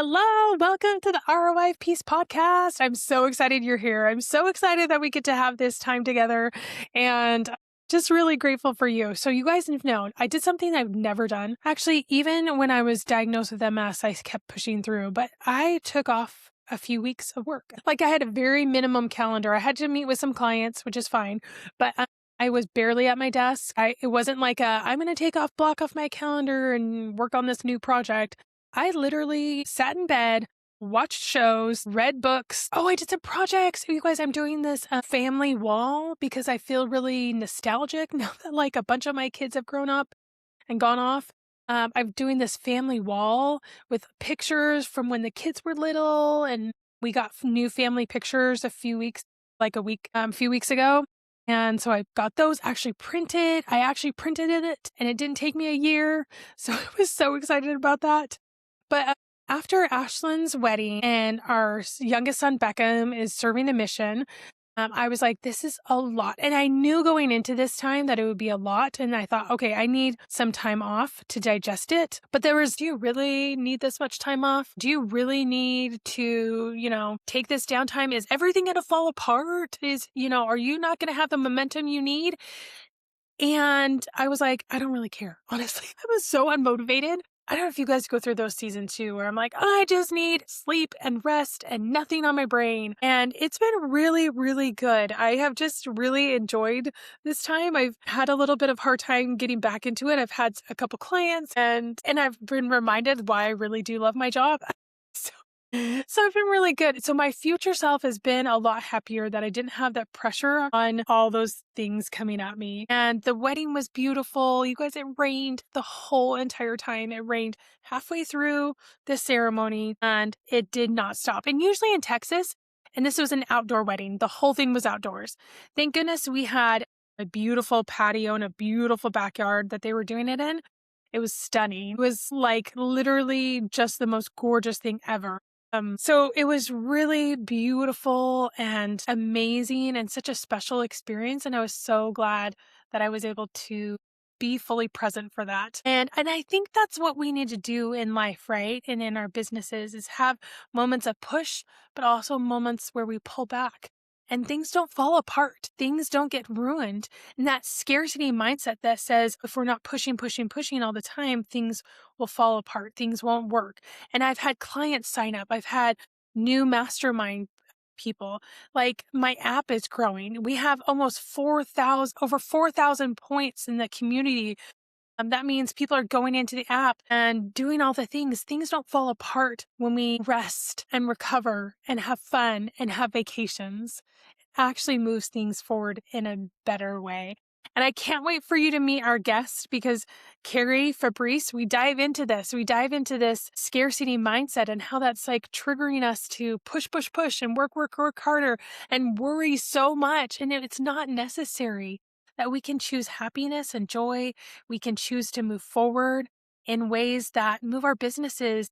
Hello, welcome to the ROI Peace podcast. I'm so excited you're here. I'm so excited that we get to have this time together and just really grateful for you. So you guys have known I did something I've never done. Actually, even when I was diagnosed with MS, I kept pushing through, but I took off a few weeks of work. Like I had a very minimum calendar. I had to meet with some clients, which is fine, but I was barely at my desk. It wasn't like I'm going to take off, block off my calendar and work on this new project. I literally sat in bed, watched shows, read books. Oh, I did some projects. You guys, I'm doing this family wall because I feel really nostalgic now that like a bunch of my kids have grown up and gone off. I'm doing this family wall with pictures from when the kids were little, and we got new family pictures a few weeks ago. And so I got those actually printed. I actually printed it and it didn't take me a year. So I was so excited about that. But after Ashlyn's wedding and our youngest son, Beckham, is serving a mission, I was like, this is a lot. And I knew going into this time that it would be a lot. And I thought, okay, I need some time off to digest it. But do you really need this much time off? Do you really need to, take this downtime? Is everything going to fall apart? Are you not going to have the momentum you need? And I was like, I don't really care. Honestly, I was so unmotivated. I don't know if you guys go through those seasons too, where I'm like, I just need sleep and rest and nothing on my brain. And it's been really, really good. I have just really enjoyed this time. I've had a little bit of hard time getting back into it. I've had a couple clients and I've been reminded why I really do love my job. So I've been really good. So my future self has been a lot happier that I didn't have that pressure on all those things coming at me. And the wedding was beautiful. You guys, it rained the whole entire time. It rained halfway through the ceremony and it did not stop. And usually in Texas, and this was an outdoor wedding, the whole thing was outdoors. Thank goodness we had a beautiful patio and a beautiful backyard that they were doing it in. It was stunning. It was like literally just the most gorgeous thing ever. So it was really beautiful and amazing and such a special experience. And I was so glad that I was able to be fully present for that. And I think that's what we need to do in life, right? And in our businesses is have moments of push, but also moments where we pull back and things don't fall apart. Things don't get ruined. And that scarcity mindset that says if we're not pushing all the time, things will fall apart. Things won't work. And I've had clients sign up. I've had new mastermind people. Like my app is growing. We have over 4,000 points in the community. That means people are going into the app and doing all the things. Things don't fall apart when we rest and recover and have fun and have vacations. It actually moves things forward in a better way. And I can't wait for you to meet our guest because Carrie Fabrice, we dive into this. We dive into this scarcity mindset and how that's like triggering us to push and work harder and worry so much. And it's not necessary. That we can choose happiness and joy. We can choose to move forward in ways that move our businesses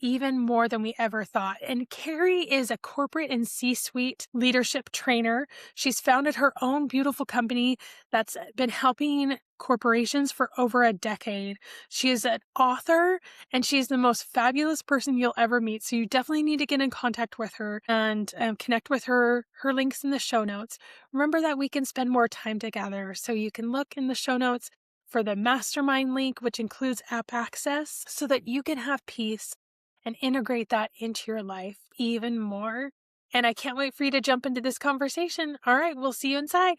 even more than we ever thought. And Carrie is a corporate and C-suite leadership trainer. She's founded her own beautiful company that's been helping corporations for over a decade. She is an author and she's the most fabulous person you'll ever meet. So you definitely need to get in contact with her and connect with her. Her link's in the show notes. Remember that we can spend more time together. So you can look in the show notes for the mastermind link, which includes app access so that you can have peace and integrate that into your life even more. And I can't wait for you to jump into this conversation. All right, we'll see you inside.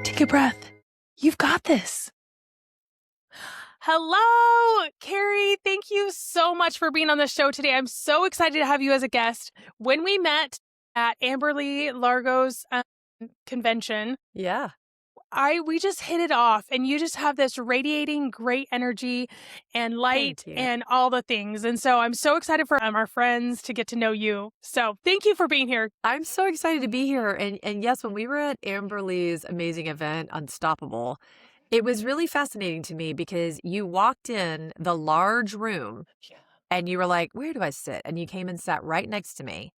Take a breath. You've got this. Hello, Carrie. Thank you so much for being on the show today. I'm so excited to have you as a guest. When we met at Amberly Largo's convention, Yeah. we just hit it off and you just have this radiating great energy and light and all the things. And so I'm so excited for our friends to get to know you. So thank you for being here. I'm so excited to be here. And yes, when we were at Amberly's amazing event, Unstoppable, it was really fascinating to me because you walked in the large room and you were like, where do I sit? And you came and sat right next to me.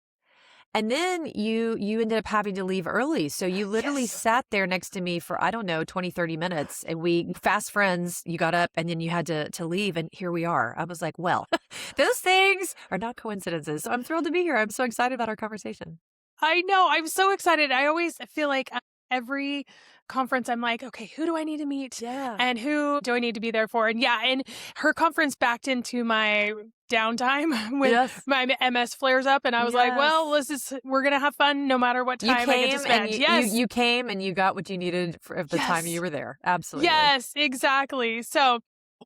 And then you ended up having to leave early. So you literally Yes. sat there next to me for, I don't know, 20, 30 minutes. And we fast friends, you got up and then you had to leave. And here we are. I was like, well, those things are not coincidences. So I'm thrilled to be here. I'm so excited about our conversation. I know. I'm so excited. I always feel like every conference, I'm like, okay, who do I need to meet? Yeah. And who do I need to be there for? And yeah, and her conference backed into my downtime when Yes. my MS flares up. And I was like, Yes. well, we're going to have fun no matter what You time I get to came and spend. you, you Yes. you came and you got what you needed for the time you Yes. were there. Absolutely. Yes, exactly. So,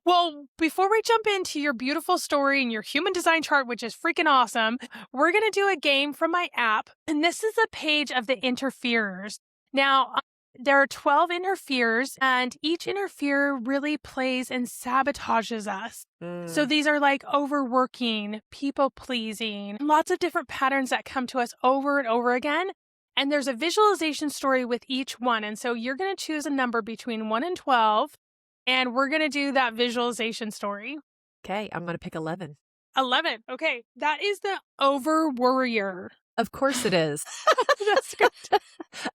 well, before we jump into your beautiful story and your human design chart, which is freaking awesome, we're going to do a game from my app. And this is a page of the interferers. Now, there are 12 interferers, and each interferer really plays and sabotages us. So these are like overworking, people pleasing, lots of different patterns that come to us over and over again. And there's a visualization story with each one. And so you're going to choose a number between 1 and 12, and we're going to do that visualization story. Okay, I'm going to pick 11. 11. Okay. That is the over worrier. Of course it is. That's good.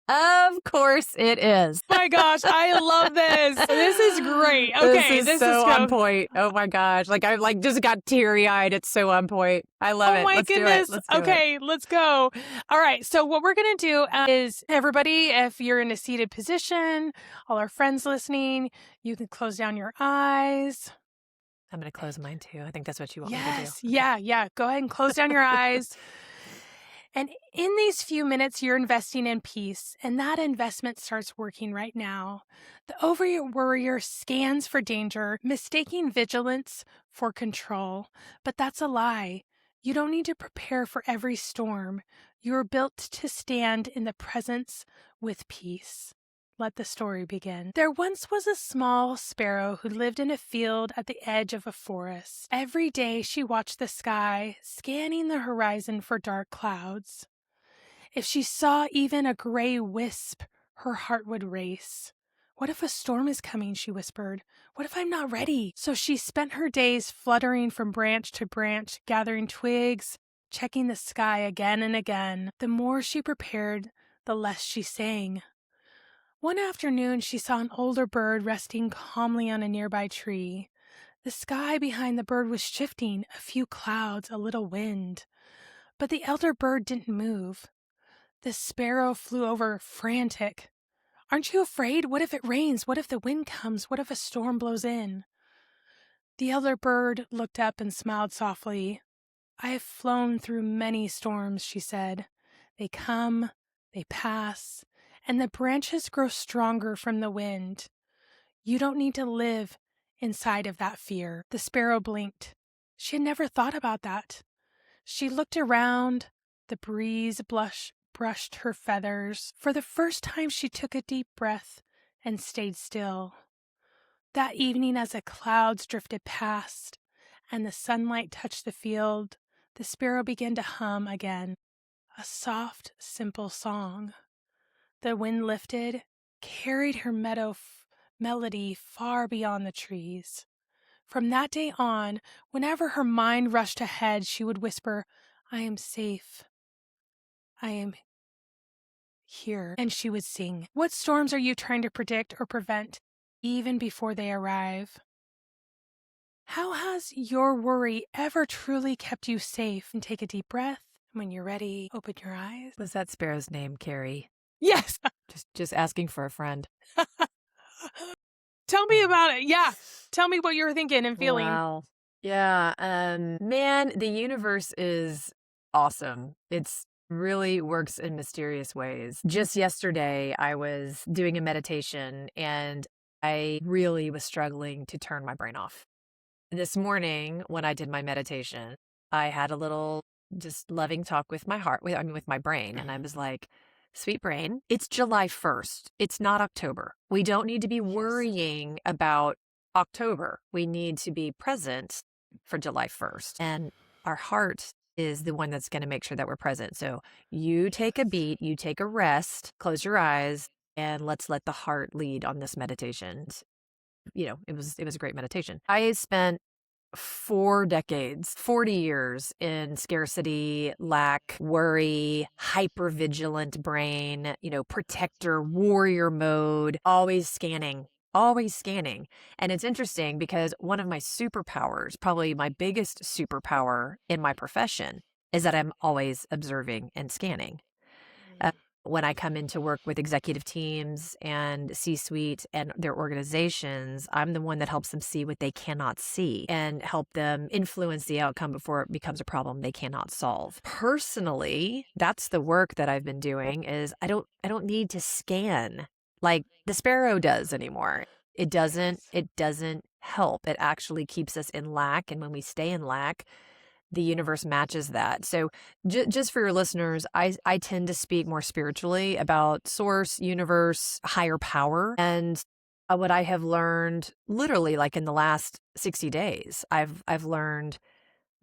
Of course it is. My gosh, I love this. This is great. Okay, This is so on point. Oh my gosh. Like I like just got teary-eyed. It's so on point. I love Oh it. my Let's goodness. do it. Let's do it. Okay, let's go. All right. So what we're going to do is everybody, if you're in a seated position, all our friends listening, you can close down your eyes. I'm going to close mine too. I think that's what you want me to do. Yes. Yeah. Go ahead and close down your eyes. And in these few minutes, you're investing in peace, and that investment starts working right now. The over worrier scans for danger, mistaking vigilance for control. But that's a lie. You don't need to prepare for every storm. You are built to stand in the presence with peace. Let the story begin. There once was a small sparrow who lived in a field at the edge of a forest. Every day she watched the sky, scanning the horizon for dark clouds. If she saw even a gray wisp, her heart would race. What if a storm is coming, she whispered. What if I'm not ready? So she spent her days fluttering from branch to branch, gathering twigs, checking the sky again and again. The more she prepared, the less she sang. One afternoon, she saw an older bird resting calmly on a nearby tree. The sky behind the bird was shifting, a few clouds, a little wind. But the elder bird didn't move. The sparrow flew over, frantic. Aren't you afraid? What if it rains? What if the wind comes? What if a storm blows in? The elder bird looked up and smiled softly. I have flown through many storms, she said. They come, they pass, and the branches grow stronger from the wind. You don't need to live inside of that fear. The sparrow blinked. She had never thought about that. She looked around. The breeze brushed her feathers. For the first time, she took a deep breath and stayed still. That evening, as the clouds drifted past and the sunlight touched the field, the sparrow began to hum again, a soft, simple song. The wind lifted, carried her melody far beyond the trees. From that day on, whenever her mind rushed ahead, she would whisper, I am safe. I am here. And she would sing. What storms are you trying to predict or prevent, even before they arrive? How has your worry ever truly kept you safe? And take a deep breath. When you're ready, open your eyes. What's that sparrow's name, Carrie? Yes. Just asking for a friend. Tell me about it. Yeah. Tell me what you're thinking and feeling. Wow. Yeah. Man, the universe is awesome. It's really works in mysterious ways. Just yesterday, I was doing a meditation and I really was struggling to turn my brain off. This morning, when I did my meditation, I had a little just loving talk with my heart, with my brain. And I was like, sweet brain, it's July 1st. It's not October. We don't need to be worrying about October. We need to be present for July 1st. And our heart is the one that's going to make sure that we're present. So you take a beat, you take a rest, close your eyes, and let's let the heart lead on this meditation. You know, it was a great meditation. I spent 4 decades, 40 years in scarcity, lack, worry, hyper-vigilant brain, protector, warrior mode, always scanning. Always scanning. And it's interesting because one of my superpowers, probably my biggest superpower in my profession, is that I'm always observing and scanning. When I come in to work with executive teams and C-suite and their organizations, I'm the one that helps them see what they cannot see and help them influence the outcome before it becomes a problem they cannot solve. Personally, that's the work that I've been doing is I don't need to scan like the sparrow does anymore. It doesn't help. It actually keeps us in lack. And when we stay in lack, the universe matches that. So just for your listeners, I tend to speak more spiritually about source, universe, higher power. And what I have learned literally like in the last 60 days, I've learned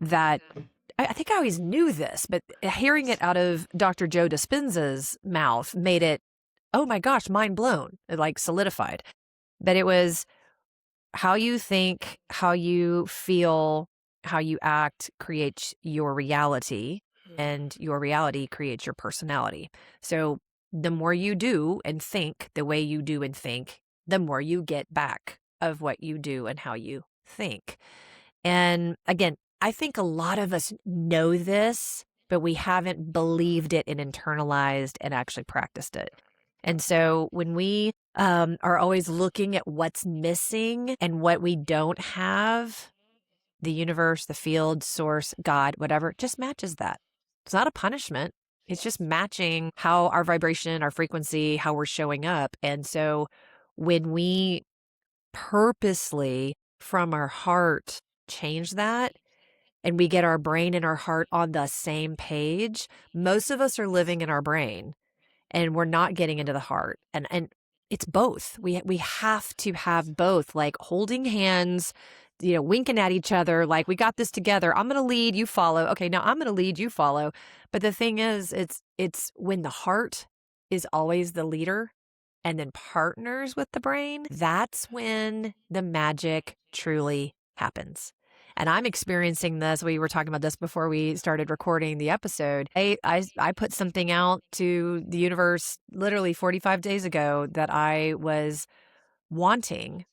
that I think I always knew this, but hearing it out of Dr. Joe Dispenza's mouth made it, oh my gosh, mind blown. It like solidified. But it was how you think, how you feel, how you act creates your reality, and your reality creates your personality. So the more you do and think the way you do and think, the more you get back of what you do and how you think. And again, I think a lot of us know this, but we haven't believed it and internalized and actually practiced it. And so when we are always looking at what's missing and what we don't have, the universe, the field, source, God, whatever, just matches that. It's not a punishment. It's just matching how our vibration, our frequency, how we're showing up. And so when we purposely from our heart change that and we get our brain and our heart on the same page, most of us are living in our brain and we're not getting into the heart. And it's both. We have to have both, like holding hands, winking at each other, like we got this together. I'm going to lead, you follow. Okay, now I'm going to lead, you follow. But the thing is, it's when the heart is always the leader and then partners with the brain, that's when the magic truly happens. And I'm experiencing this. We were talking about this before we started recording the episode. I put something out to the universe literally 45 days ago that I was wanting.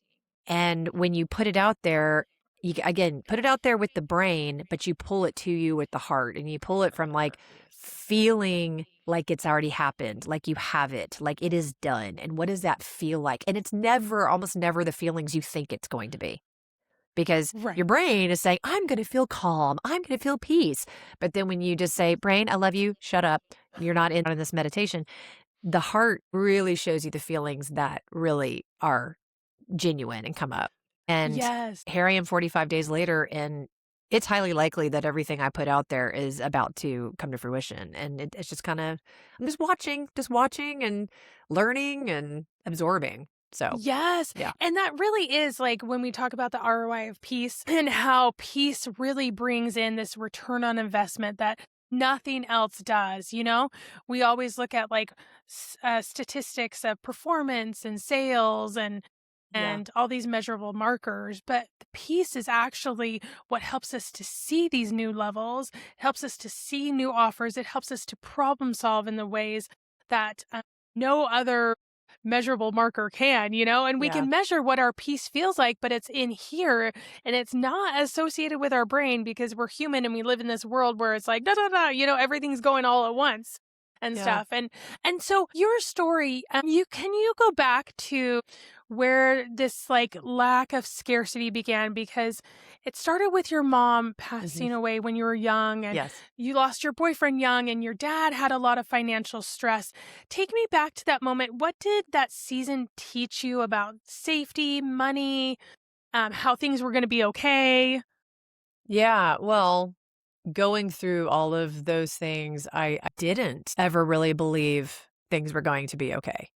And when you put it out there, you again put it out there with the brain, but you pull it to you with the heart, and you pull it from like feeling like it's already happened, like you have it, like it is done. And what does that feel like? And it's almost never the feelings you think it's going to be. Because Right. your brain is saying, I'm going to feel calm. I'm going to feel peace. But then when you just say, brain, I love you, shut up. You're not in on this meditation. The heart really shows you the feelings that really are genuine and come up. And Yes. here I am 45 days later, and it's highly likely that everything I put out there is about to come to fruition. And it's just kind of, I'm just watching and learning and absorbing. So, Yes. yeah. And that really is like when we talk about the ROI of peace and how peace really brings in this return on investment that nothing else does. We always look at like statistics of performance and sales and Yeah. all these measurable markers, but the peace is actually what helps us to see these new levels, helps us to see new offers, it helps us to problem solve in the ways that no other measurable marker can, and we Yeah. can measure what our peace feels like, but it's in here and it's not associated with our brain because we're human and we live in this world where it's like, da, da, da, everything's going all at once and Yeah. stuff. And so your story, can you go back to where this like lack of scarcity began? Because it started with your mom passing away when you were young, and Yes. you lost your boyfriend young, and your dad had a lot of financial stress. Take me back to that moment. What did that season teach you about safety, money, how things were going to be okay? Yeah. Well, going through all of those things, I didn't ever really believe things were going to be okay.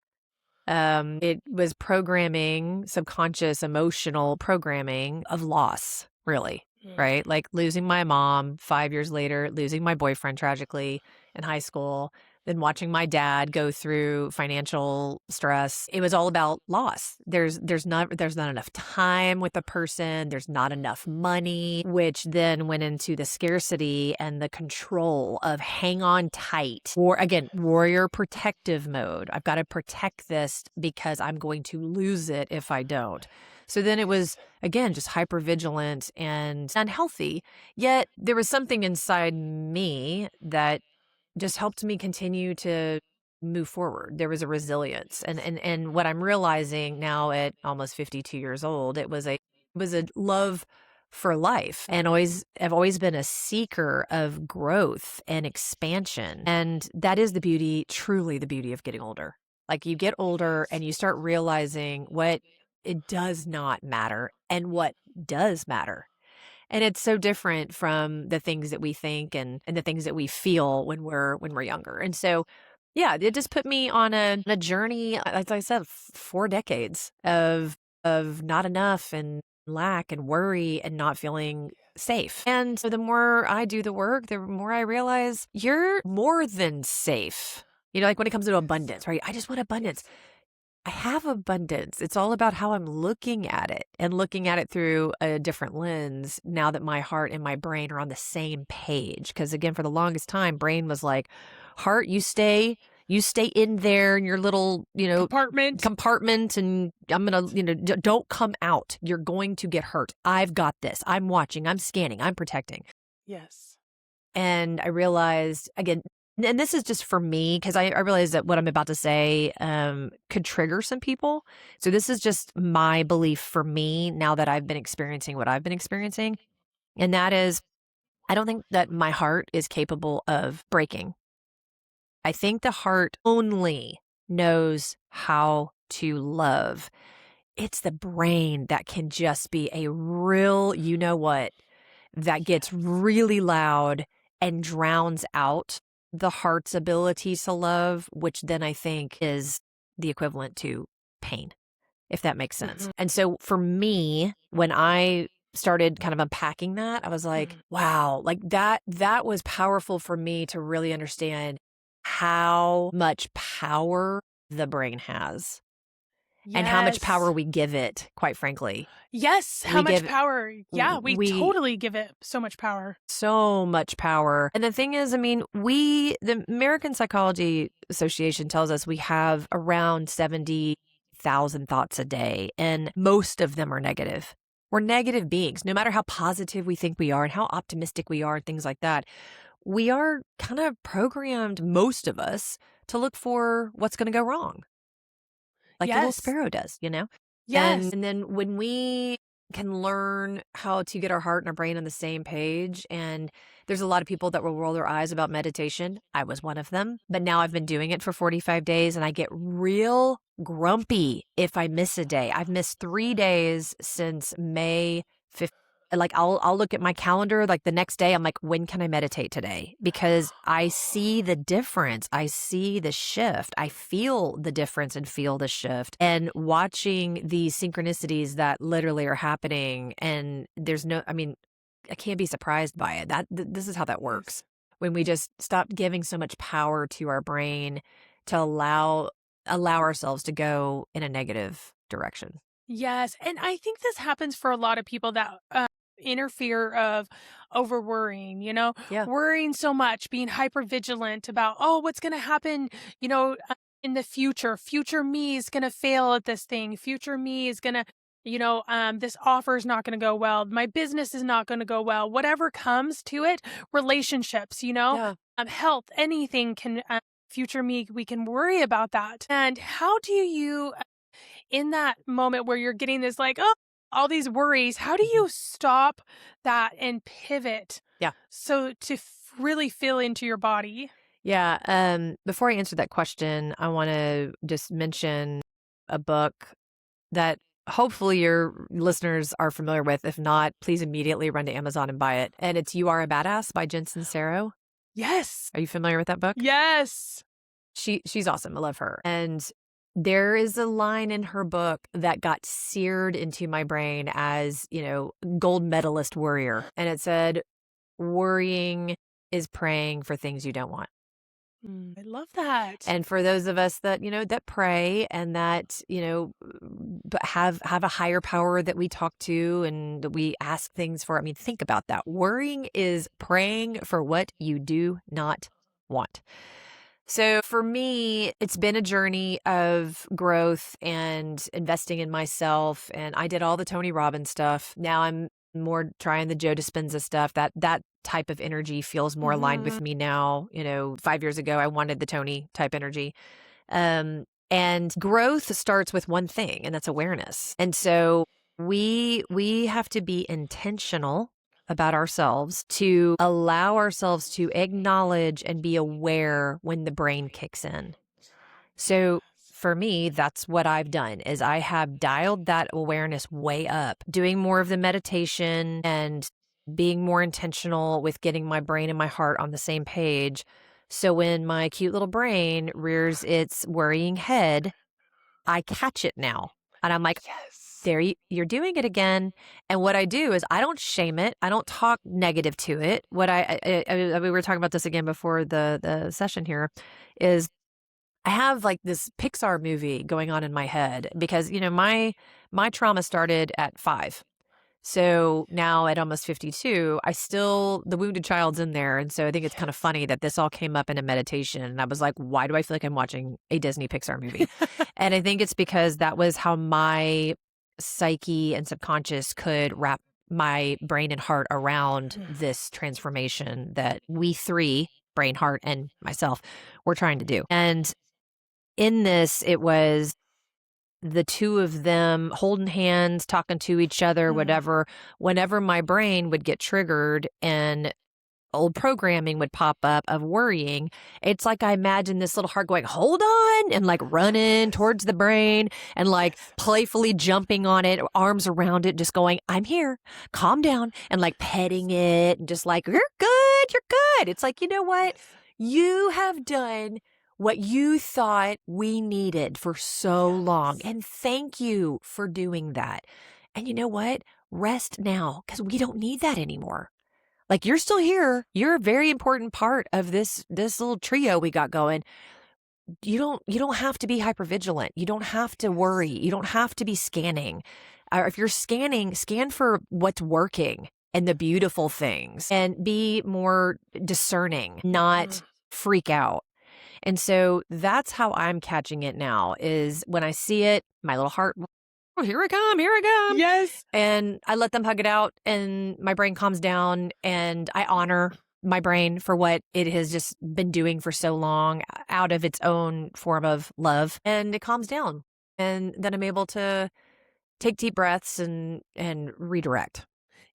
It was programming, subconscious, emotional programming of loss, really, right? Like losing my mom 5 years later, losing my boyfriend tragically in high school, and watching my dad go through financial stress. It was all about loss. There's not enough time with a person. There's not enough money, which then went into the scarcity and the control of hang on tight. Or again, warrior protective mode. I've got to protect this because I'm going to lose it if I don't. So then it was, again, just hypervigilant and unhealthy. Yet there was something inside me that just helped me continue to move forward. There was a resilience. And what I'm realizing now at almost 52 years old, it was a love for life. And I've always been a seeker of growth and expansion. And that is the beauty, truly the beauty of getting older. Like you get older and you start realizing what it does not matter and what does matter. And it's so different from the things that we think and the things that we feel when we're younger. And so, yeah, it just put me on a journey, as I said, 4 decades of not enough and lack and worry and not feeling safe. And so the more I do the work, the more I realize you're more than safe. Like when it comes to abundance, right? I just want abundance. I have abundance. It's all about how I'm looking at it and looking at it through a different lens now that my heart and my brain are on the same page. Because again, for the longest time, brain was like, heart, you stay in there in your little, compartment and I'm going to, don't come out. You're going to get hurt. I've got this. I'm watching, I'm scanning, I'm protecting. Yes. And I realized, again, and this is just for me, because I realize that what I'm about to say could trigger some people. So this is just my belief for me now that I've been experiencing what I've been experiencing. And that is, I don't think that my heart is capable of breaking. I think the heart only knows how to love. It's the brain that can just be a real, you know what, that gets really loud and drowns out the heart's ability to love, which then I think is the equivalent to pain, if that makes sense. Mm-hmm. And so for me, when I started kind of unpacking that, I was like, wow, like that was powerful for me to really understand how much power the brain has. Yes. And how much power we give it, quite frankly. Yes, how much power. Yeah, we totally give it so much power. So much power. And the thing is, I mean, the American Psychology Association tells us we have around 70,000 thoughts a day, and most of them are negative. We're negative beings, no matter how positive we think we are and how optimistic we are and things like that. We are kind of programmed, most of us, to look for what's going to go wrong. Like the little sparrow does, Yes. And then when we can learn how to get our heart and our brain on the same page, and there's a lot of people that will roll their eyes about meditation. I was one of them. But now I've been doing it for 45 days and I get real grumpy if I miss a day. I've missed 3 days since May 15th. Like I'll look at my calendar like the next day. I'm like, when can I meditate today? Because I see the difference. I see the shift. I feel the difference and feel the shift. And watching these synchronicities that literally are happening, and I can't be surprised by it. This is how that works. When we just stop giving so much power to our brain to allow ourselves to go in a negative direction. Yes. And I think this happens for a lot of people that inner fear of over worrying, worrying so much, being hyper vigilant about, what's going to happen, in the future. Future me is going to fail at this thing. Future me is going to, this offer is not going to go well. My business is not going to go well. Whatever comes to it, relationships, health, anything can, future me, we can worry about that. And how do you, in that moment where you're getting this like, all these worries, how do you stop that and pivot? Yeah. So to really feel into your body. Yeah. Before I answer that question, I want to just mention a book that hopefully your listeners are familiar with. If not, please immediately run to Amazon and buy it. And it's You Are a Badass by Jen Sincero. Yes. Are you familiar with that book? Yes. She's awesome. I love her. And there is a line in her book that got seared into my brain as, gold medalist worrier. And it said, worrying is praying for things you don't want. I love that. And for those of us that, that pray and that, but have a higher power that we talk to and that we ask things for. I mean, think about that. Worrying is praying for what you do not want. So for me, it's been a journey of growth and investing in myself. And I did all the Tony Robbins stuff. Now I'm more trying the Joe Dispenza stuff. That type of energy feels more aligned with me now. 5 years ago, I wanted the Tony type energy. And growth starts with one thing, and that's awareness. And so we have to be intentional about ourselves to allow ourselves to acknowledge and be aware when the brain kicks in. So for me, that's what I've done is I have dialed that awareness way up, doing more of the meditation and being more intentional with getting my brain and my heart on the same page. So when my cute little brain rears its worrying head, I catch it now. And I'm like, Yes. there you're doing it again. And what I do is I don't shame it. I don't talk negative to it. What we were talking about this again before the session here is I have like this Pixar movie going on in my head because, my trauma started at 5. So now at almost 52, the wounded child's in there. And so I think it's kind of funny that this all came up in a meditation. And I was like, why do I feel like I'm watching a Disney Pixar movie? And I think it's because that was how my psyche and subconscious could wrap my brain and heart around this transformation that we three, brain, heart, and myself, were trying to do. And in this, it was the two of them holding hands, talking to each other, whatever. Whenever my brain would get triggered and old programming would pop up of worrying, it's like I imagine this little heart going, hold on, and like running towards the brain and like playfully jumping on it, arms around it, just going, I'm here, calm down, and like petting it and just like, you're good, you're good. It's like, you know what? You have done what you thought we needed for so long. And thank you for doing that. And you know what? Rest now because we don't need that anymore. Like you're still here. You're a very important part of this little trio we got going. You don't have to be hypervigilant. You don't have to worry. You don't have to be scanning. If you're scanning, scan for what's working and the beautiful things and be more discerning, not freak out. And so that's how I'm catching it now is when I see it, my little heart, oh, here I come, here I come. Yes. And I let them hug it out and my brain calms down and I honor my brain for what it has just been doing for so long out of its own form of love. And it calms down. And then I'm able to take deep breaths and redirect.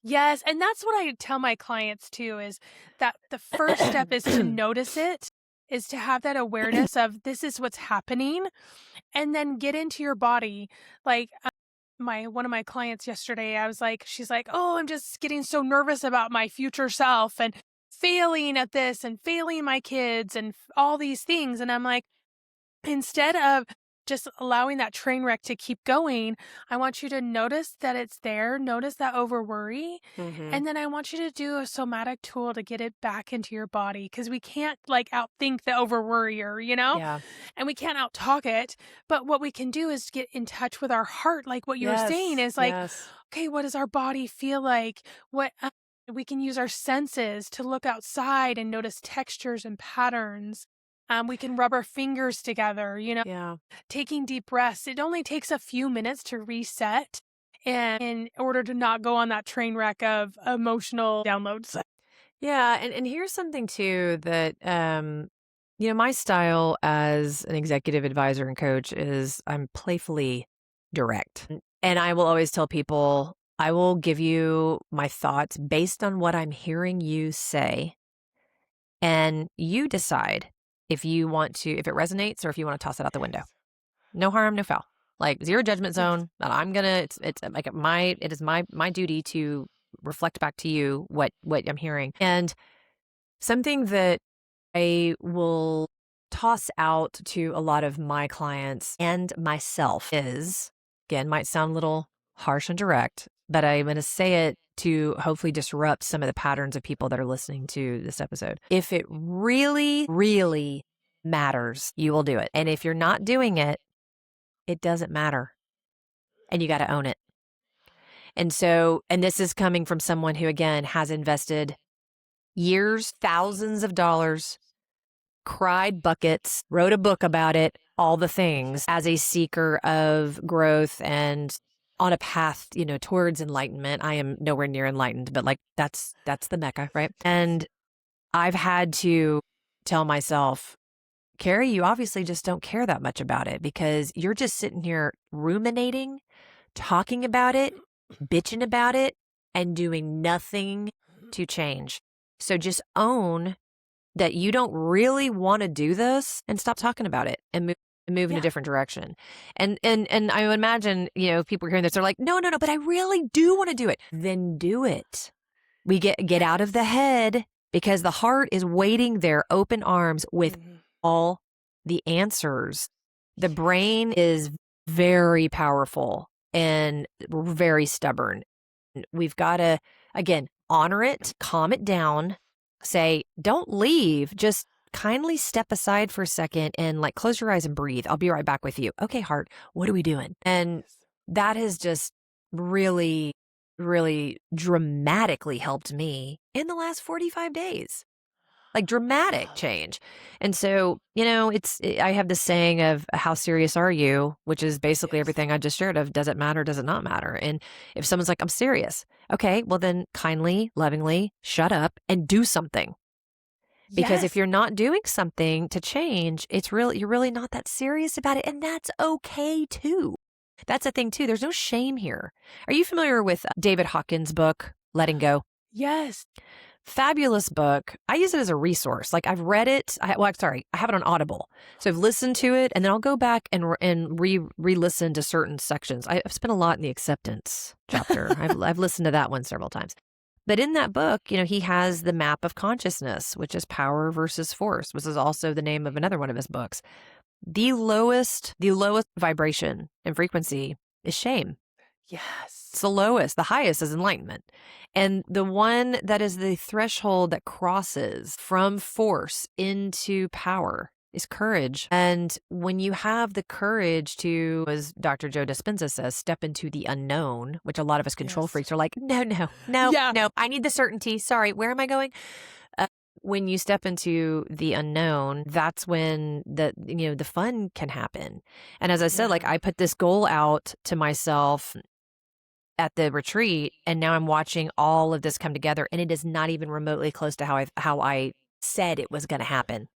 Yes. And that's what I tell my clients too, is that the first step is to notice it, is to have that awareness of this is what's happening, and then get into your body. Like one of my clients yesterday, she's like, oh, I'm just getting so nervous about my future self and failing at this and failing my kids and all these things. And I'm like, instead of just allowing that train wreck to keep going, I want you to notice that it's there, notice that over worry, and then I want you to do a somatic tool to get it back into your body, because we can't like outthink the over worrier, Yeah. and we can't out talk it. But what we can do is get in touch with our heart, like what you were saying is like, okay, what does our body feel like? What we can use our senses to look outside and notice textures and patterns. We can rub our fingers together, Yeah. taking deep breaths. It only takes a few minutes to reset and in order to not go on that train wreck of emotional downloads. Yeah. And here's something too that, my style as an executive advisor and coach is I'm playfully direct. And I will always tell people, I will give you my thoughts based on what I'm hearing you say. And you decide if it resonates or if you want to toss it out the window. No harm, no foul. Like zero judgment zone. And it's like it is my duty to reflect back to you what I'm hearing. And something that I will toss out to a lot of my clients and myself is, again, might sound a little harsh and direct, but I'm going to say it to hopefully disrupt some of the patterns of people that are listening to this episode. If it really, really matters, you will do it. And if you're not doing it, it doesn't matter. And you got to own it. And so, and this is coming from someone who, again, has invested years, thousands of dollars, cried buckets, wrote a book about it, all the things, as a seeker of growth and on a path, towards enlightenment. I am nowhere near enlightened, but like that's the Mecca, right? And I've had to tell myself, Carrie, you obviously just don't care that much about it because you're just sitting here ruminating, talking about it, bitching about it, and doing nothing to change. So just own that you don't really want to do this and stop talking about it and move in a different direction. And I would imagine, people hearing this are like, no, but I really do want to do it. Then do it. We get out of the head because the heart is waiting there, open arms with all the answers. The brain is very powerful and very stubborn. We've got to, again, honor it, calm it down, say, don't leave, just kindly step aside for a second and like close your eyes and breathe. I'll be right back with you. Okay, heart, what are we doing? And that has just really, really dramatically helped me in the last 45 days. Like dramatic change. And so, I have this saying of how serious are you, which is basically everything I just shared of does it matter, does it not matter? And if someone's like, I'm serious. Okay, well then kindly, lovingly shut up and do something. Because if you're not doing something to change, you're really not that serious about it. And that's okay too. That's a thing too. There's no shame here. Are you familiar with David Hawkins' book, Letting Go? Yes. Fabulous book. I use it as a resource. Like I've read it. I have it on Audible. So I've listened to it and then I'll go back and re-listen to certain sections. I've spent a lot in the acceptance chapter. I've listened to that one several times. But in that book, he has the map of consciousness, which is power versus force, which is also the name of another one of his books. The lowest vibration and frequency is shame. Yes. It's the lowest. The highest is enlightenment. And the one that is the threshold that crosses from force into power is courage. And when you have the courage to, as Dr. Joe Dispenza says, step into the unknown, which a lot of us control freaks are like, no, I need the certainty. Sorry, where am I going? When you step into the unknown, that's when the fun can happen. And as I said, like I put this goal out to myself at the retreat, and now I'm watching all of this come together, and it is not even remotely close to how I said it was going to happen.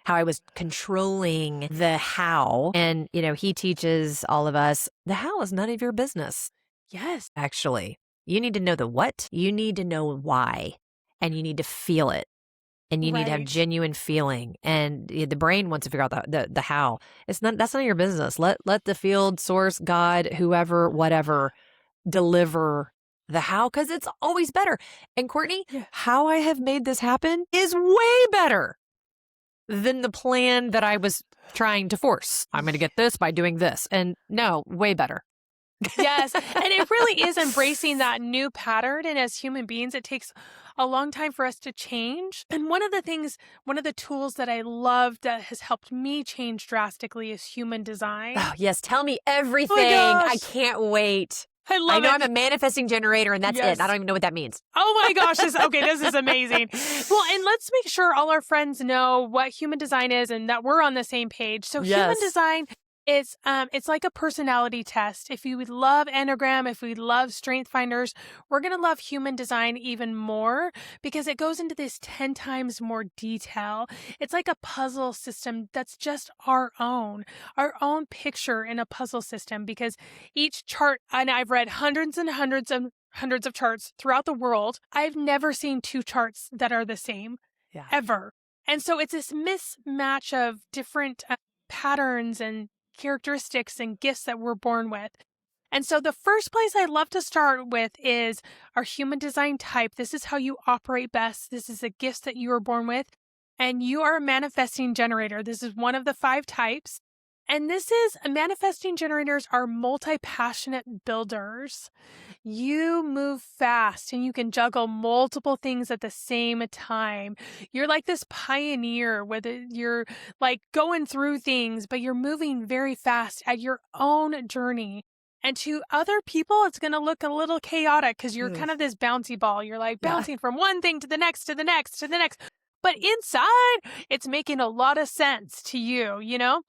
How I was controlling the how. And, he teaches all of us, the how is none of your business. Yes. Actually, you need to know the what, you need to know why, and you need to feel it. And you need to have genuine feeling. And the brain wants to figure out the how. That's none of your business. Let the field, source, God, whoever, whatever, deliver the how, because it's always better. And Courtney, how I have made this happen is way better than the plan that I was trying to force. I'm going to get this by doing this. And no, way better. Yes. And it really is embracing that new pattern. And as human beings, it takes a long time for us to change. And one of the tools that I love that has helped me change drastically is human design. Oh, yes. Tell me everything. Oh I can't wait. I love it. I'm a manifesting generator and that's it. I don't even know what that means. Oh my gosh. This is amazing. Well, and let's make sure all our friends know what human design is and that we're on the same page. So human design is, it's like a personality test. If you would love Enneagram, if we love Strength Finders, we're going to love human design even more because it goes into this 10 times more detail. It's like a puzzle system that's just our own picture in a puzzle system, because each chart, and I've read hundreds and hundreds and hundreds of charts throughout the world. I've never seen two charts that are the same ever. And so it's this mismatch of different patterns and characteristics and gifts that we're born with. And so the first place I love to start with is our human design type. This is how you operate best. This is the gifts that you were born with. And you are a manifesting generator. This is one of the 5 types. And manifesting generators are multi-passionate builders. You move fast and you can juggle multiple things at the same time. You're like this pioneer, whether you're like going through things, but you're moving very fast at your own journey. And to other people, it's going to look a little chaotic because you're Ugh. kind of this bouncy ball. You're like Yeah. bouncing from one thing to the next, to the next, to the next. But inside, it's making a lot of sense to you, you know?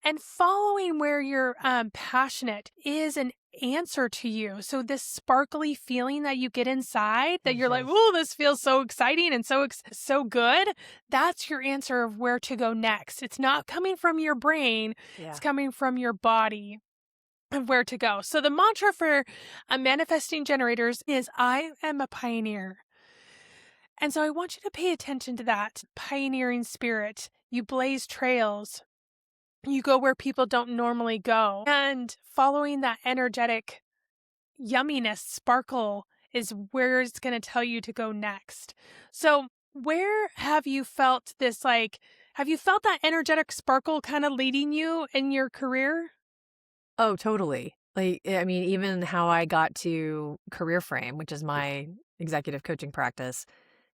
And following where you're passionate is an answer to you. So this sparkly feeling that you get inside that you're like, Mhm. "Oh, this feels so exciting and so good." That's your answer of where to go next. It's not coming from your brain, it's Yeah. coming from your body of where to go. So the mantra for manifesting generators is I am a pioneer. And so I want you to pay attention to that pioneering spirit. You blaze trails. You go where people don't normally go. And following that energetic yumminess, sparkle is where it's going to tell you to go next. So, where have you felt this have you felt that energetic sparkle kind of leading you in your career? Oh, totally. Like, I mean, even how I got to Career Frame, which is my executive coaching practice.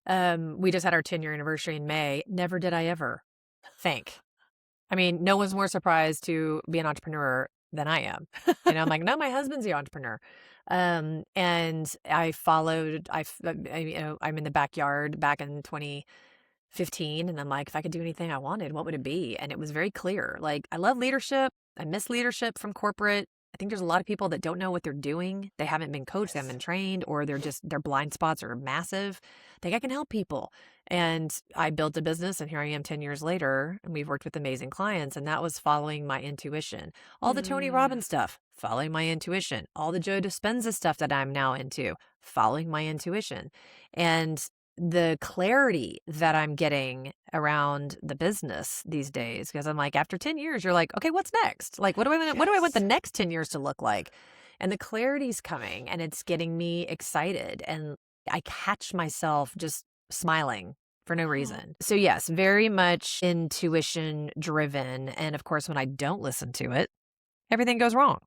We just had our 10-year anniversary in May. Never did I ever think. I mean, no one's more surprised to be an entrepreneur than I am. I'm like, no, my husband's the entrepreneur. And I followed, I'm in the backyard back in 2015. And I'm like, if I could do anything I wanted, what would it be? And it was very clear. Like, I love leadership. I miss leadership from corporate. I think there's a lot of people that don't know what they're doing. They haven't been coached, they haven't Yes. been trained, or their blind spots are massive. I think I can help people. And I built a business, and here I am 10 years later, and we've worked with amazing clients. And that was following my intuition. All the Tony Mm. Robbins stuff, following my intuition. All the Joe Dispenza stuff that I'm now into, following my intuition. And the clarity that I'm getting around the business these days, because I'm like, after 10 years, you're like, okay, what's next? Like, what do I want the Yes. next 10 years to look like? And the clarity's coming, and it's getting me excited. And I catch myself just smiling for no reason. So yes, very much intuition driven. And of course, when I don't listen to it, everything goes wrong.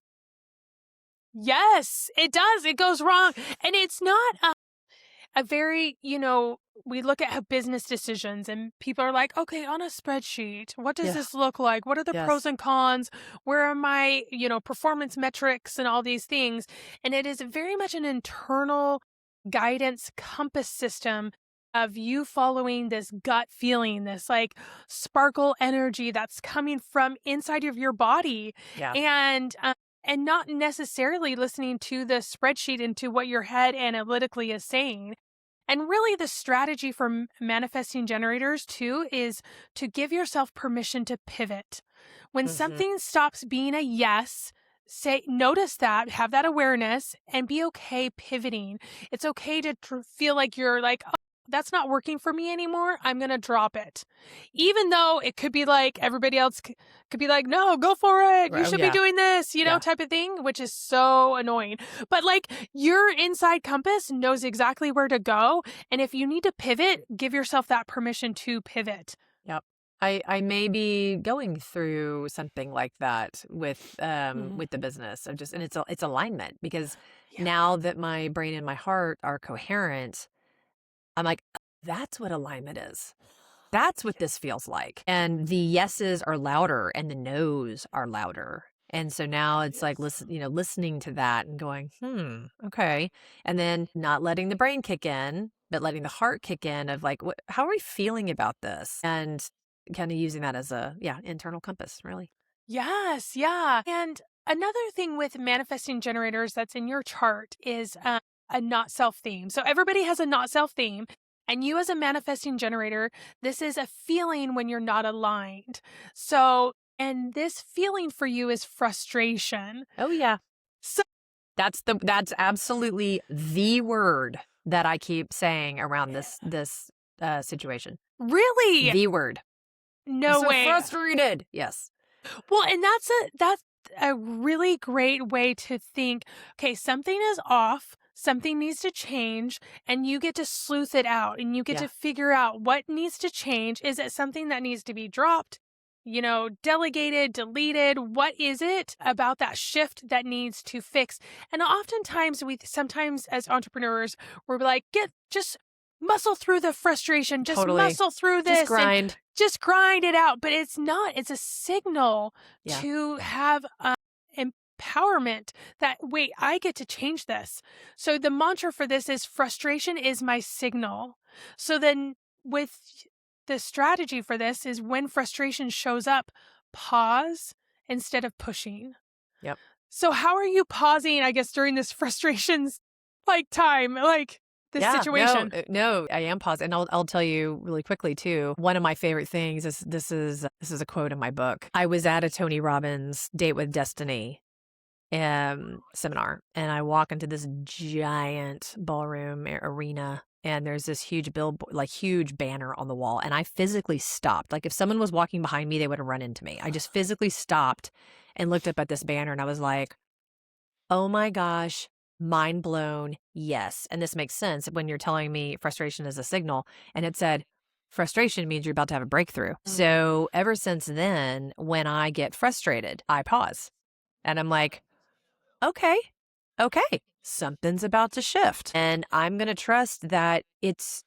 Yes, it does. It goes wrong. And it's not a very, we look at how business decisions and people are like, okay, on a spreadsheet, what does Yeah. this look like? What are the pros Yes. and cons? Where are my, performance metrics and all these things? And it is very much an internal guidance compass system of you following this gut feeling, this like sparkle energy that's coming from inside of your body. Yeah. And not necessarily listening to the spreadsheet and to what your head analytically is saying. And really, the strategy for manifesting generators, too, is to give yourself permission to pivot. When Hmm. something stops being a yes, notice that, have that awareness, and be okay pivoting. It's okay to feel like you're like, oh, that's not working for me anymore. I'm going to drop it. Even though it could be like everybody else could be like, no, go for it. You Oh should be yeah. doing this, Yeah. type of thing, which is so annoying. But like your inside compass knows exactly where to go. And if you need to pivot, give yourself that permission to pivot. Yep. I may be going through something like that with Mhm. the business. Of just and it's alignment, because Yeah. now that my brain and my heart are coherent, I'm like, that's what alignment is. That's what this feels like. And the yeses are louder and the nos are louder. And so now it's like Yes. listening to that and going, okay. And then not letting the brain kick in, but letting the heart kick in of like, how are we feeling about this? And kind of using that as a, internal compass, really. Yes, yeah. And another thing with manifesting generators that's in your chart is a not self theme. So everybody has a not self theme. And you, as a manifesting generator, this is a feeling when you're not aligned. So, and this feeling for you is frustration. Oh, yeah. So, That's absolutely the word that I keep saying around yeah. this situation. Really? The word. I'm No so way. frustrated. Yes. Well, and that's a really great way to think, okay, something is off, something needs to change, and you get to sleuth it out and you get Yeah. to figure out what needs to change. Is it something that needs to be dropped? delegated, deleted? What is it about that shift that needs to fix? And oftentimes sometimes as entrepreneurs, we're like, just muscle through the frustration, just Totally. muscle through Just this and grind. just grind it out. But it's not, it's a signal Yeah. to have empowerment that, wait, I get to change this. So the mantra for this is frustration is my signal. So then with the strategy for this is when frustration shows up, pause instead of pushing. Yep. So how are you pausing, I guess, during this frustrations time, this situation? No, I am pausing. And I'll tell you really quickly too. One of my favorite things is this is a quote in my book. I was at a Tony Robbins Date with Destiny seminar, and I walk into this giant ballroom arena, and there's this huge huge banner on the wall, and I physically stopped. Like if someone was walking behind me, they would have run into me. I just physically stopped and looked up at this banner, and I was like, oh my gosh, mind blown. Yes. And this makes sense when you're telling me frustration is a signal, and it said frustration means you're about to have a breakthrough. So ever since then, when I get frustrated, I pause and I'm like, okay, something's about to shift. And I'm going to trust that it's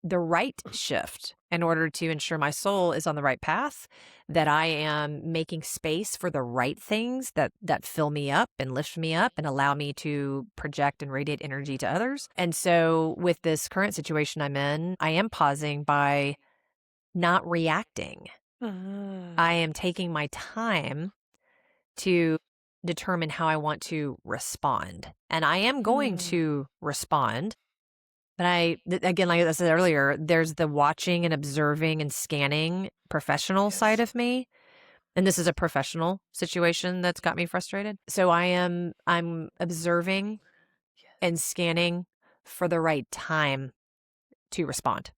the right shift in order to ensure my soul is on the right path, that I am making space for the right things that fill me up and lift me up and allow me to project and radiate energy to others. And so with this current situation I'm in, I am pausing by not reacting. I am taking my time to determine how I want to respond. And I am going to respond. But again, like I said earlier, there's the watching and observing and scanning professional side of me. And this is a professional situation that's got me frustrated. So I'm observing and scanning for the right time to respond.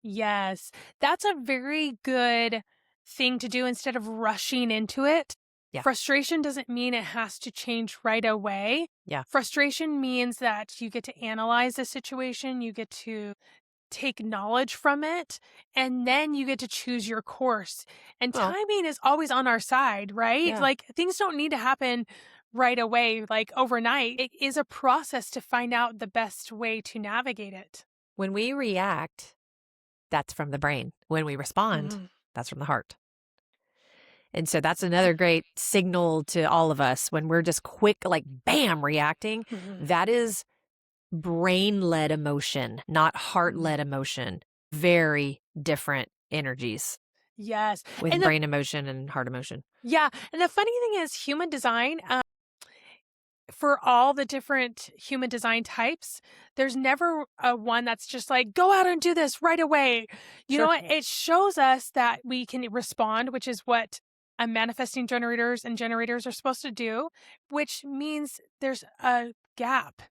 Yes, that's a very good thing to do instead of rushing into it. Yeah. Frustration doesn't mean it has to change right away. Yeah. Frustration means that you get to analyze the situation, you get to take knowledge from it, and then you get to choose your course. And timing is always on our side, right? Yeah. Like things don't need to happen right away, like overnight. It is a process to find out the best way to navigate it. When we react, that's from the brain. When we respond, that's from the heart. And so that's another great signal to all of us when we're just quick, like bam, reacting. That is brain-led emotion, not heart-led emotion. Very different energies. Yes. With brain emotion and heart emotion. Yeah. And the funny thing is human design, for all the different human design types, there's never a one that's just like, go out and do this right away. You know what? It shows us that we can respond, which is what manifesting generators are supposed to do, which means there's a gap.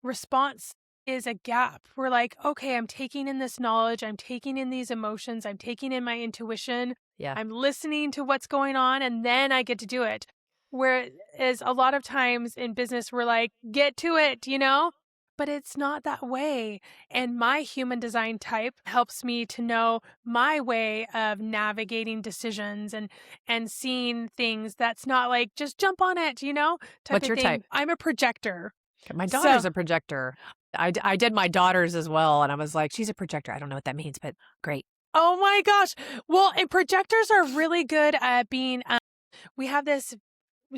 Response is a gap. We're like, okay, I'm taking in this knowledge. I'm taking in these emotions. I'm taking in my intuition. Yeah. I'm listening to what's going on, and then I get to do it. Whereas a lot of times in business, we're like, get to it, but it's not that way. And my human design type helps me to know my way of navigating decisions and seeing things that's not like, just jump on it, What's your type? I'm a projector. My daughter's a projector. I did my daughter's as well, and I was like, she's a projector. I don't know what that means, but great. Oh my gosh. Well, and projectors are really good at being, we have this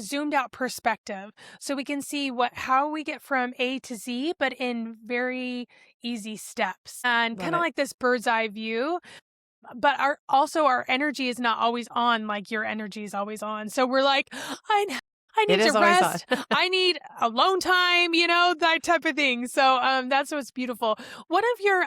zoomed out perspective, so we can see how we get from A to Z, but in very easy steps, and kind of like this bird's eye view. But our energy is not always on like your energy is always on. So we're like, I need to rest. I need alone time, that type of thing. So that's what's beautiful. One of your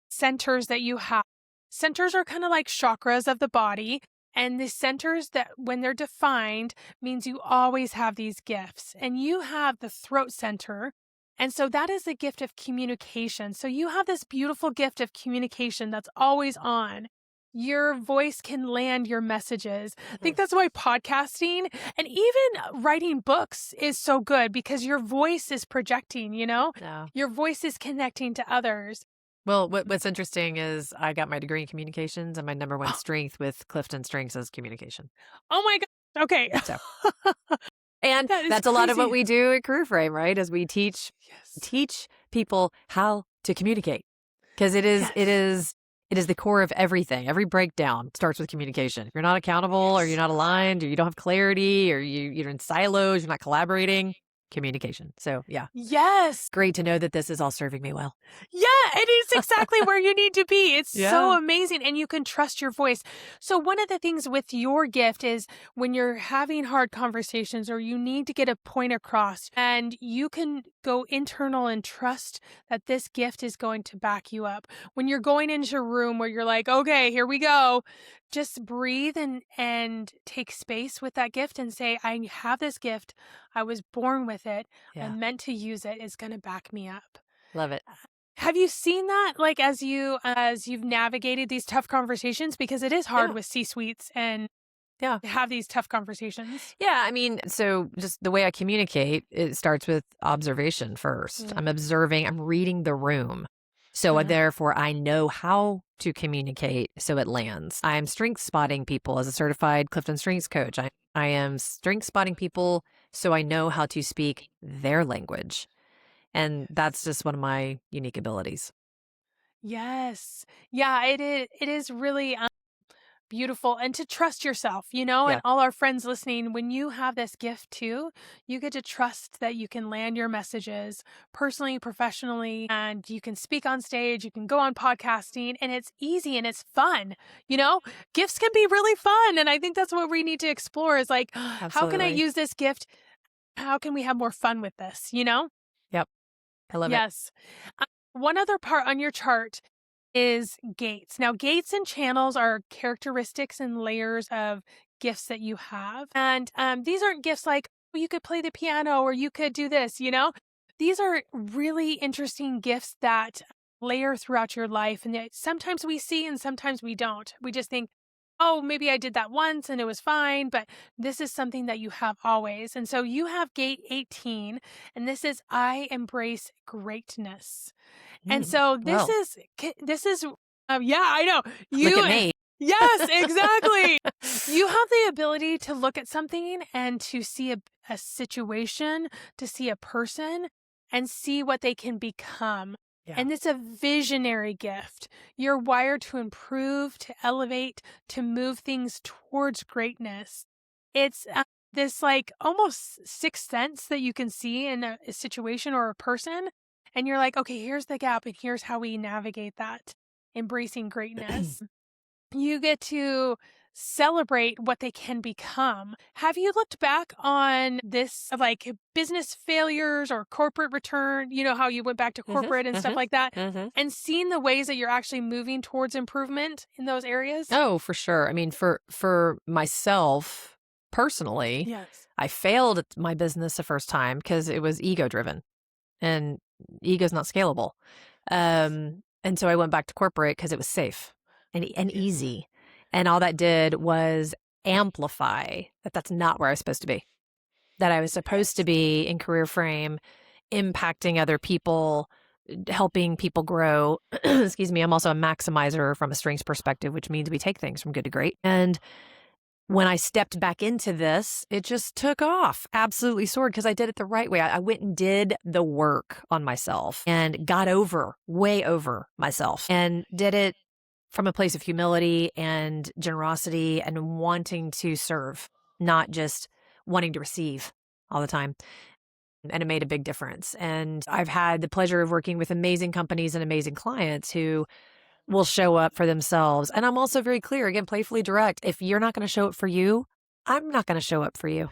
centers that you have, centers are kind of like chakras of the body. And the centers that when they're defined means you always have these gifts. And you have the throat center. And so that is the gift of communication. So you have this beautiful gift of communication that's always on. Your voice can land your messages. I think that's why podcasting and even writing books is so good, because your voice is projecting, Yeah. Your voice is connecting to others. Well, what's interesting is I got my degree in communications, and my number one Oh, strength with Clifton Strengths is communication. oh my god. Okay. So, and That is that's a lot of what crazy. we do at Career Frame, right? As we Yes. teach people how to communicate, because Yes. it is the core of everything. Every breakdown starts with communication. If you're not accountable, or you're Yes. not aligned, or you don't have clarity, or you're in silos, you're not collaborating, communication. So yeah, Yes. great to know that this is all serving me well. Yeah, it is exactly where you need to be. It's so Yeah. amazing, and you can trust your voice. So, one of the things with your gift is when you're having hard conversations or you need to get a point across, and you can go internal and trust that this gift is going to back you up. When you're going into a room where you're like, okay, here we go, just breathe and take space with that gift and say, I have this gift. I was born with it. Yeah. I'm meant to use it. It's going to back me up. Love it. Have you seen that, like, as you've navigated these tough conversations? Because it is hard Yeah. with C-suites and Yeah. to have these tough conversations. Yeah, I mean, so just the way I communicate, it starts with observation first. I'm Mm. observing, I'm reading the room. So Uh-huh. therefore, I know how to communicate so it lands. I'm strength spotting people as a certified Clifton Strengths coach. I am strength spotting people so I know how to speak their language. And that's just one of my unique abilities. Yes. Yeah, it is really, beautiful, and to trust yourself, and Yeah. all our friends listening, when you have this gift too, you get to trust that you can land your messages personally, professionally, and you can speak on stage, you can go on podcasting, and it's easy and it's fun. You know, gifts can be really fun. And I think that's what we need to explore is like, how can I Absolutely. use this gift? How can we have more fun with this? Yep. I love it. Yes. Uh, One other part on your chart is gates. Now, gates and channels are characteristics and layers of gifts that you have. And these aren't gifts like, "Oh, you could play the piano or you could do this. These are really interesting gifts that layer throughout your life. And that sometimes we see and sometimes we don't. We just think, oh, maybe I did that once and it was fine. But this is something that you have always. And so you have gate 18, and this is I embrace greatness. And so this Well, is yeah, I know. look You at me. Yes, exactly. You have the ability to look at something and to see a situation, to see a person and see what they can become. Yeah. And it's a visionary gift. You're wired to improve, to elevate, to move things towards greatness. It's this like almost sixth sense that you can see in a situation or a person. And you're like, okay, here's the gap, and here's how we navigate that. Embracing greatness. You get to celebrate what they can become. Have you looked back on this, like business failures or corporate return? You know how you went back to hmm corporate and stuff hmm like that, hmm and seen the ways that you're actually moving towards improvement in those areas? Oh, for sure. I mean, for myself personally, Yes. I failed at my business the first time because it was ego driven, and ego's not scalable. And so I went back to corporate because it was safe and Yes. easy, and all that did was amplify that that's not where I was supposed to be. That I was supposed to Yes. be in career frame, impacting other people, helping people grow. Excuse me. I'm also a maximizer from a strengths perspective, which means we take things from good to great. And when I stepped back into this, it just took off. Absolutely soared because I did it the right way. I went and did the work on myself and got way over myself, and did it from a place of humility and generosity and wanting to serve, not just wanting to receive all the time. And it made a big difference. And I've had the pleasure of working with amazing companies and amazing clients who will show up for themselves. And I'm also very clear, again, playfully direct. If you're not going to show up for you, I'm not going to show up for you.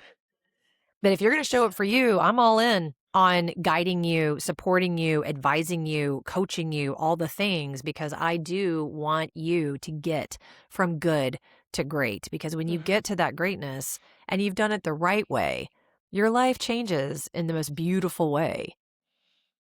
But if you're going to show up for you, I'm all in on guiding you, supporting you, advising you, coaching you, all the things, because I do want you to get from good to great. Because when you Mhm. get to that greatness and you've done it the right way, your life changes in the most beautiful way.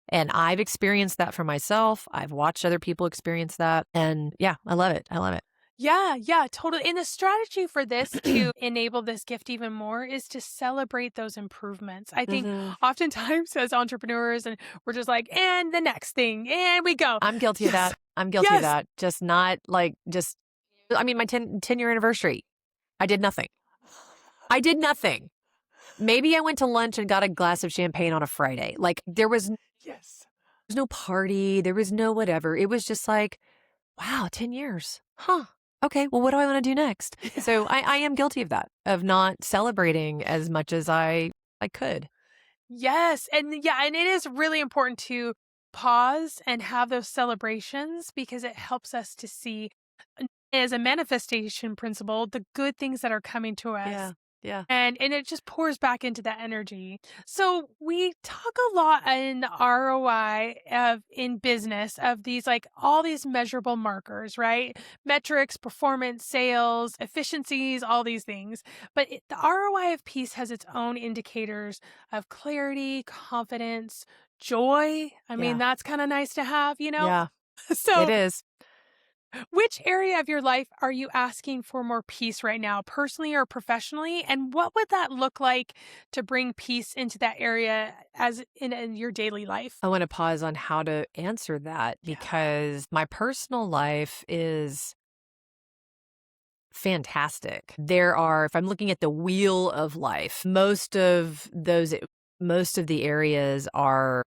And I've experienced that for myself. I've watched other people experience that. And yeah, I love it. I love it. Yeah, totally. And the strategy for this to enable this gift even more is to celebrate those improvements. I think Hmm. oftentimes as entrepreneurs, and we're just like, and the next thing, and we go. I'm guilty of Yes, that. I'm guilty of yes. that. Just not like, just, I mean, my 10-year anniversary, I did nothing. I did nothing. Maybe I went to lunch and got a glass of champagne on a Friday. Like Yes. was no party. There was no whatever. It was just like, wow, 10 years. Huh. Okay. Well, what do I want to do next? So I am guilty of that, of not celebrating as much as I could. Yes. And yeah, and it is really important to pause and have those celebrations because it helps us to see as a manifestation principle the good things that are coming to Yeah. us. Yeah. And it just pours back into that energy. So we talk a lot in the ROI of in business of these like all these measurable markers, right? Metrics, performance, sales, efficiencies, all these things. But the ROI of peace has its own indicators of clarity, confidence, joy. I mean, Yeah. that's kind of nice to have, you know? Yeah. It So is. which area of your life are you asking for more peace right now, personally or professionally? And what would that look like to bring peace into that area as in your daily life? I want to pause on how to answer that Yeah. because my personal life is fantastic. There are, if I'm looking at the wheel of life, most of the areas are,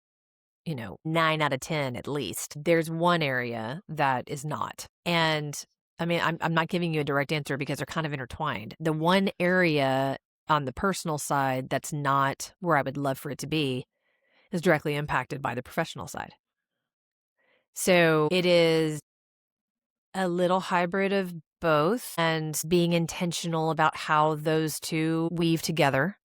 9 out of 10 at least. There's one area that is not. And I mean, I'm not giving you a direct answer because they're kind of intertwined. The one area on the personal side that's not where I would love for it to be is directly impacted by the professional side. So it is a little hybrid of both and being intentional about how those two weave together.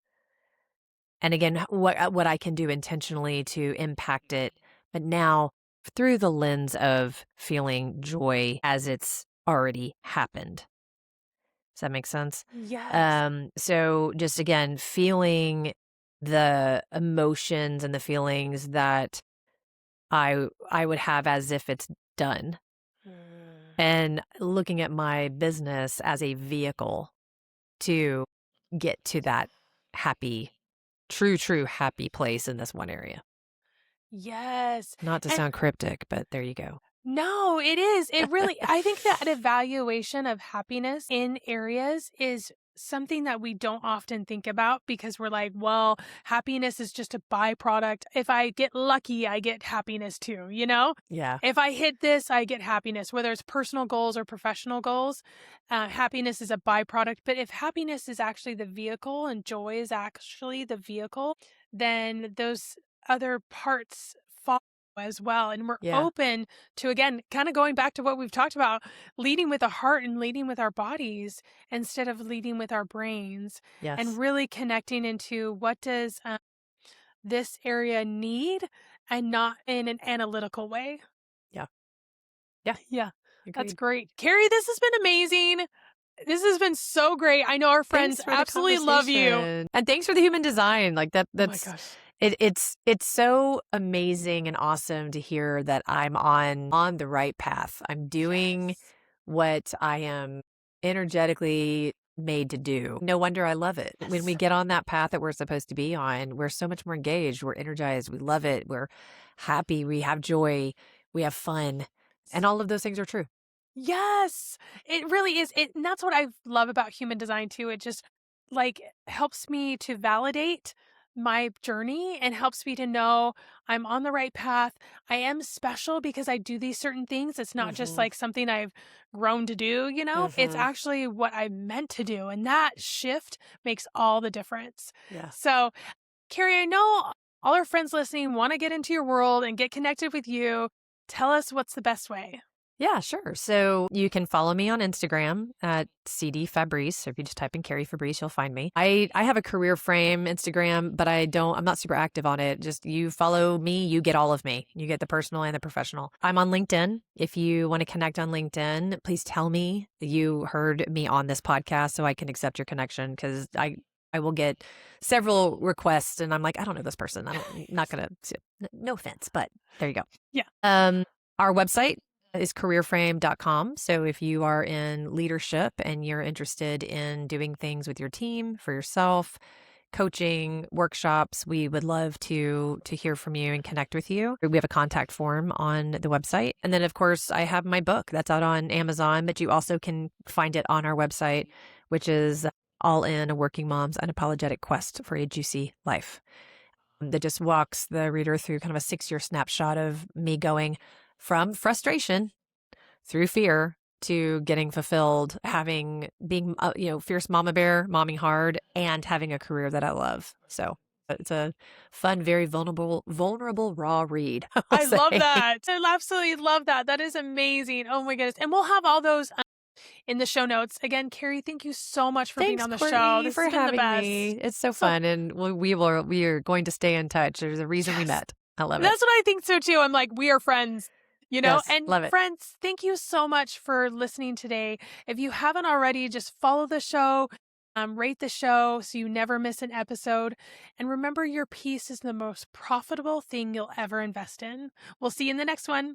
And again, what I can do intentionally to impact it, but now through the lens of feeling joy as it's already happened. Does that make sense? Yes. So just again, feeling the emotions and the feelings that I would have as if it's done, Mm. and looking at my business as a vehicle to get to that happy, true happy place in this one area. Yes. Not to And sound cryptic, but there you go. no, it is. It really, I think that evaluation of happiness in areas is something that we don't often think about because we're like, well, happiness is just a byproduct. If I get lucky, I get happiness too, you know? Yeah. If I hit this, I get happiness, whether it's personal goals or professional goals. Happiness is a byproduct. But if happiness is actually the vehicle and joy is actually the vehicle, then those other parts follow as well. And we're Yeah. open to, again, kind of going back to what we've talked about, leading with the heart and leading with our bodies instead of leading with our brains, and Yes. really connecting into what does this area need and not in an analytical way. Yeah. Yeah. Yeah, that's Agreed. great. Carrie, this has been amazing. This has been so great. I know our friends Thanks for the absolutely love you. conversation. And thanks for the human design. Like Oh my that's gosh. it's so amazing and awesome to hear that I'm on the right path. I'm doing Yes. what I am energetically made to do. No wonder I love it. When we Yes. get on that path that we're supposed to be on, we're so much more engaged, we're energized, we love it, we're happy, we have joy, we have fun. And all of those things are true. Yes, it really is. And that's what I love about human design too. It just like helps me to validate my journey and helps me to know I'm on the right path. I am special because I do these certain things. It's not just Mhm. like something I've grown to do, you know? It's Mhm. actually what I'm meant to do. And that shift makes all the difference. Yeah. So, Carrie, I know all our friends listening want to get into your world and get connected with you. Tell us what's the best way. Yeah, sure. So you can follow me on Instagram at CD Fabrice. So if you just type in Carrie Fabrice, you'll find me. I have a career frame Instagram, but I'm not super active on it. Just you follow me, you get all of me. You get the personal and the professional. I'm on LinkedIn. If you want to connect on LinkedIn, please tell me that you heard me on this podcast so I can accept your connection because I will get several requests and I'm like, I don't know this person. I'm not going to, no offense, but there you go. Yeah. Our website is careerframe.com. So if you are in leadership and you're interested in doing things with your team, for yourself, coaching, workshops, we would love to hear from you and connect with you. We have a contact form on the website. And then of course, I have my book that's out on Amazon, but you also can find it on our website, which is All In: A Working Mom's Unapologetic Quest for a Juicy Life. That just walks the reader through kind of a 6-year snapshot of me going from frustration through fear to getting fulfilled, being fierce mama bear, momming hard, and having a career that I love. So it's a fun, very vulnerable raw read. I love that. I absolutely love that. That is amazing. Oh my goodness. And we'll have all those in the show notes. Again, Carrie, thank you so much for being Thanks, on the Courtney, show. This for has been the having best. me. It's so fun, and we are going to stay in touch. There's a reason we met. I love it. That's what I think so too. I'm like, we are friends. Yes, And love it. friends, thank you so much for listening today. If you haven't already, just follow the show, rate the show so you never miss an episode. And remember, your peace is the most profitable thing you'll ever invest in. We'll see you in the next one.